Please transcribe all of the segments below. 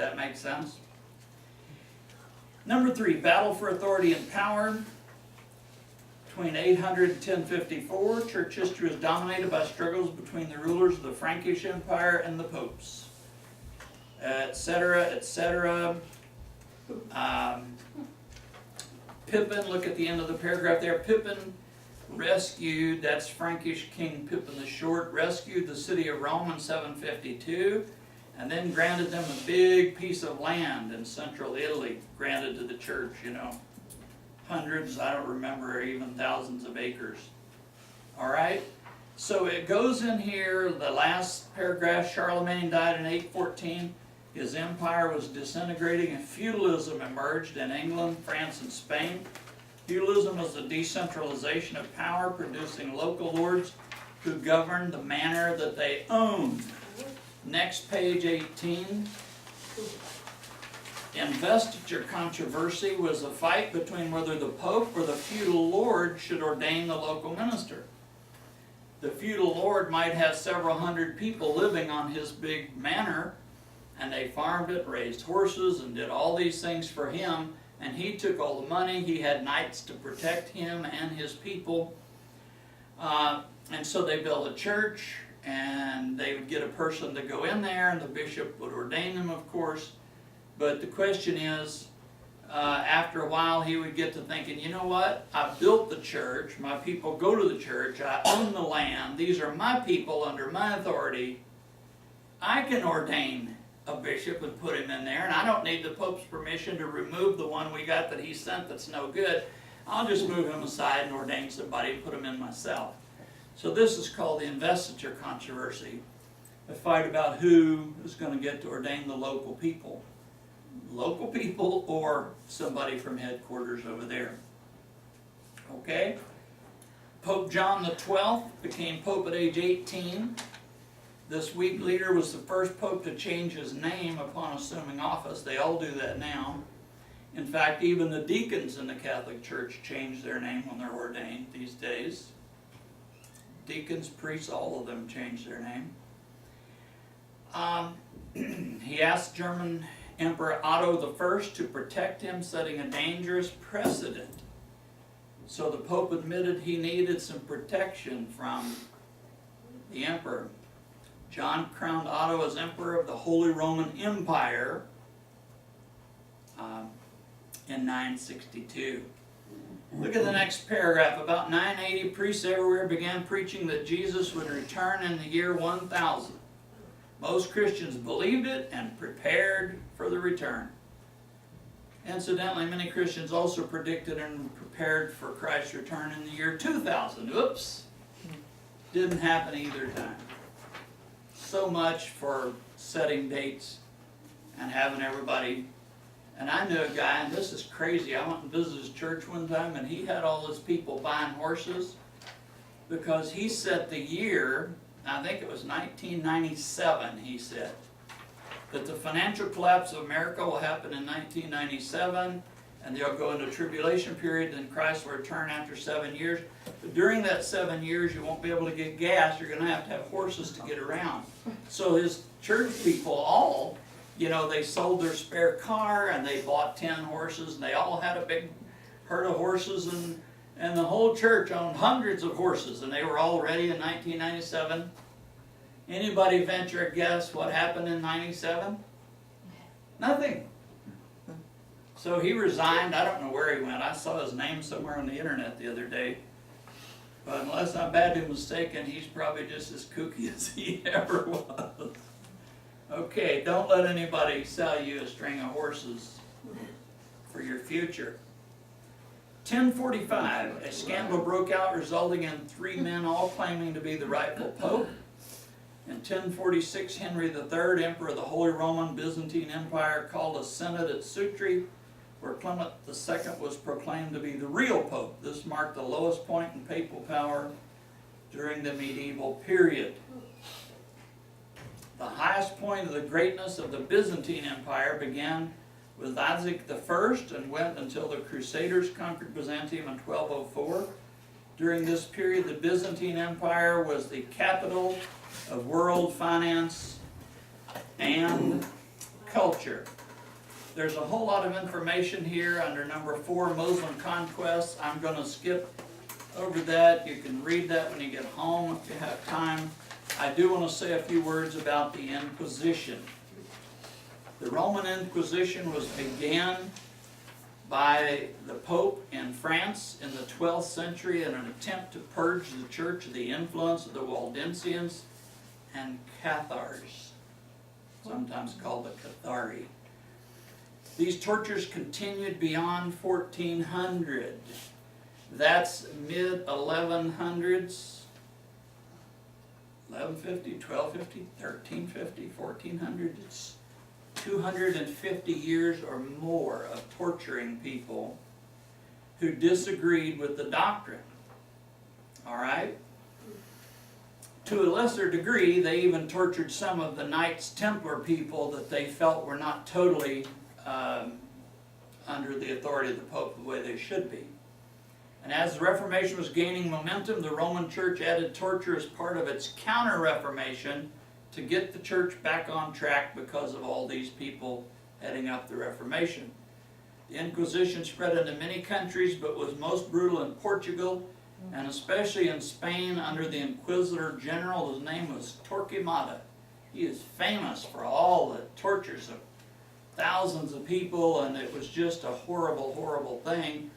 that make sense? Number 3, battle for authority and power. Between 800 and 1054, church history is dominated by struggles between the rulers of the Frankish Empire and the popes, etc., etc. Pippin, look at the end of the paragraph there. Pippin rescued, that's Frankish King Pippin the Short, rescued the city of Rome in 752, and then granted them a big piece of land in central Italy, granted to the church, you know. Hundreds, I don't remember, even thousands of acres. All right? So it goes in here, the last paragraph, Charlemagne died in 814. His empire was disintegrating and feudalism emerged in England, France, and Spain. Feudalism was the decentralization of power, producing local lords who governed the manor that they owned. Next, page 18. Investiture controversy was a fight between whether the Pope or the feudal lord should ordain the local minister. The feudal lord might have several hundred people living on his big manor, and they farmed it, raised horses, and did all these things for him, and he took all the money. He had knights to protect him and his people. And so they built a church, and they would get a person to go in there, and the bishop would ordain them, of course. But the question is, after a while he would get to thinking, you know what, I built the church, my people go to the church, I own the land, these are my people under my authority, I can ordain a bishop and put him in there, and I don't need the Pope's permission to remove the one we got that he sent that's no good. I'll just move him aside and ordain somebody and put him in myself. So this is called the investiture controversy, the fight about who is going to get to ordain the local people. Local people or somebody from headquarters over there. Okay? Pope John the 12th became Pope at age 18. This weak leader was the first Pope to change his name upon assuming office. They all do that now. In fact, even the deacons in the Catholic Church change their name when they're ordained these days. Deacons, priests, all of them change their name. He asked German Emperor Otto I to protect him, setting a dangerous precedent. So the Pope admitted he needed some protection from the emperor. John crowned Otto as Emperor of the Holy Roman Empire in 962. Look at the next paragraph. About 980, priests everywhere began preaching that Jesus would return in the year 1000. Most Christians believed it and prepared for the return. Incidentally, many Christians also predicted and prepared for Christ's return in the year 2000. Oops! Didn't happen either time. So much for setting dates and having everybody. And I knew a guy, and this is crazy, I went and visited his church one time, and he had all his people buying horses because he set the year, I think it was 1997, he said, that the financial collapse of America will happen in 1997, and they'll go into a tribulation period, then Christ will return after 7 years. But during that 7 years, you won't be able to get gas. You're going to have horses to get around. So his church people all, they sold their spare car, and they bought 10 horses, and they all had a big herd of horses, and the whole church owned hundreds of horses, and they were all ready in 1997. Anybody venture a guess what happened in 97? Nothing. So he resigned. I don't know where he went. I saw his name somewhere on the internet the other day. But unless I'm badly mistaken, he's probably just as kooky as he ever was. Okay, don't let anybody sell you a string of horses for your future. 1045, a scandal broke out resulting in 3 men all claiming to be the rightful pope. In 1046, Henry III, Emperor of the Holy Roman Byzantine Empire, called a synod at Sutri, where Clement II was proclaimed to be the real pope. This marked the lowest point in papal power during the medieval period. The highest point of the greatness of the Byzantine Empire began with Isaac I and went until the Crusaders conquered Byzantium in 1204. During this period, the Byzantine Empire was the capital of world finance and culture. There's a whole lot of information here under number 4, Muslim conquests. I'm going to skip over that. You can read that when you get home if you have time. I do want to say a few words about the Inquisition. The Roman Inquisition was began by the Pope in France in the 12th century in an attempt to purge the church of the influence of the Waldensians and Cathars, sometimes called the Cathari. These tortures continued beyond 1400. That's mid-1100s, 1150, 1250, 1350, 1400. It's 250 years or more of torturing people who disagreed with the doctrine. All right? To a lesser degree, they even tortured some of the Knights Templar people that they felt were not totally under the authority of the Pope the way they should be. And as the Reformation was gaining momentum, the Roman Church added torture as part of its counter-Reformation to get the church back on track because of all these people heading up the Reformation. The Inquisition spread into many countries, but was most brutal in Portugal, and especially in Spain under the Inquisitor General. His name was Torquemada. He is famous for all the tortures of thousands of people, and it was just a horrible, horrible thing.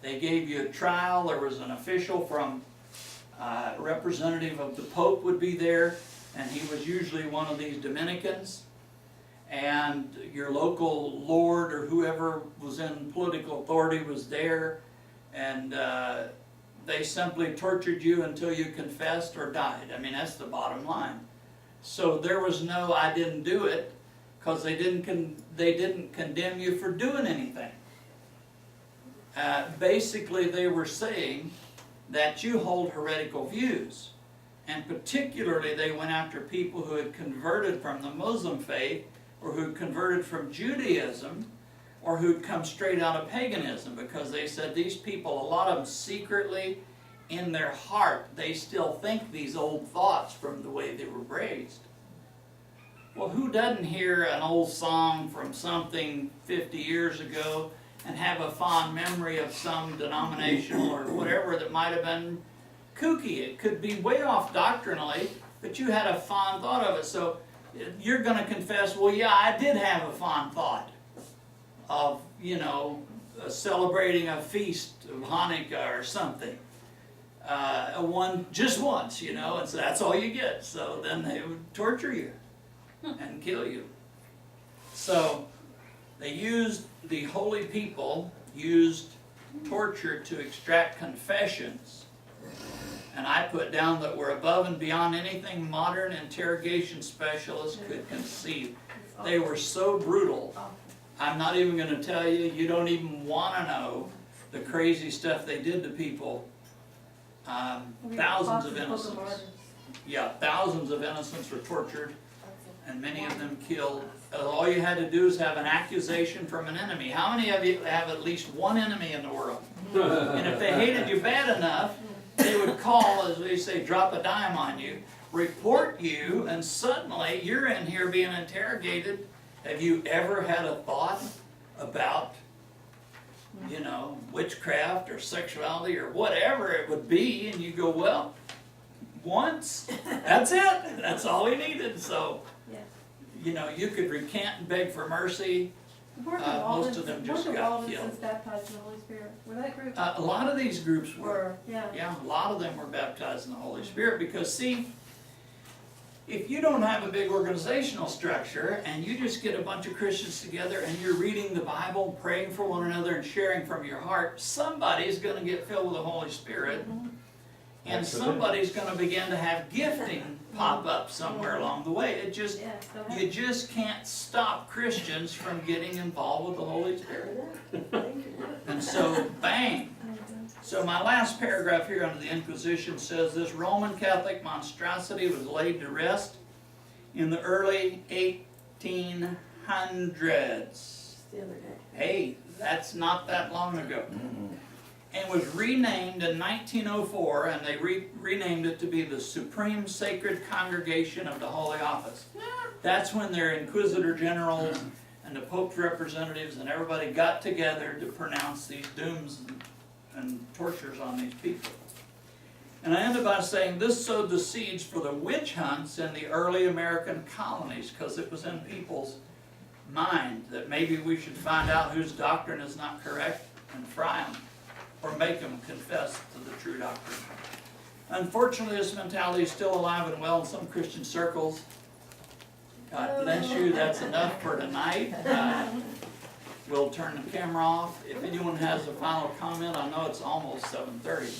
They gave you a trial. There was an official from, representative of the Pope would be there, and he was usually one of these Dominicans. And your local lord or whoever was in political authority was there, and they simply tortured you until you confessed or died. I mean, that's the bottom line. So there was no, I didn't do it, because they didn't condemn you for doing anything. Basically, they were saying that you hold heretical views. And particularly, they went after people who had converted from the Muslim faith, or who had converted from Judaism, or who'd come straight out of paganism, because they said these people, a lot of them secretly, in their heart, they still think these old thoughts from the way they were raised. Well, who doesn't hear an old song from something 50 years ago and have a fond memory of some denominational or whatever that might have been kooky? It could be way off doctrinally, but you had a fond thought of it. So you're going to confess, well, yeah, I did have a fond thought of, celebrating a feast of Hanukkah or something. Just once, and so that's all you get. So then they would torture you and kill you. So the holy people used torture to extract confessions. And I put down that we're above and beyond anything modern interrogation specialists could conceive. They were so brutal. I'm not even going to tell you, you don't even want to know the crazy stuff they did to people. Thousands of innocents. Yeah, thousands of innocents were tortured, and many of them killed. All you had to do is have an accusation from an enemy. How many of you have at least one enemy in the world? And if they hated you bad enough, they would call, as they say, drop a dime on you, report you, and suddenly you're in here being interrogated. Have you ever had a thought about, witchcraft or sexuality or whatever it would be? And you go, well, once, that's it. That's all we needed. So, you could recant and beg for mercy. Most of them just got killed. Baptized in the Holy Spirit. Were that group? A lot of these groups were. Yeah. Yeah, a lot of them were baptized in the Holy Spirit because, see, if you don't have a big organizational structure and you just get a bunch of Christians together and you're reading the Bible, praying for one another and sharing from your heart, somebody's going to get filled with the Holy Spirit. And somebody's going to begin to have gifting pop up somewhere along the way. You just can't stop Christians from getting involved with the Holy Spirit. And so, bang. So my last paragraph here under the Inquisition says this: Roman Catholic monstrosity was laid to rest in the early 1800s. Hey, that's not that long ago. and was renamed in 1904, and they renamed it to be the Supreme Sacred Congregation of the Holy Office. That's when their Inquisitor Generals and the Pope's representatives and everybody got together to pronounce these dooms and tortures on these people. And I ended by saying this sowed the seeds for the witch hunts in the early American colonies, because it was in people's mind that maybe we should find out whose doctrine is not correct and fry them, or make them confess to the true doctrine. Unfortunately, this mentality is still alive and well in some Christian circles. God bless you. That's enough for tonight. We'll turn the camera off. If anyone has a final comment, I know it's almost 7:30.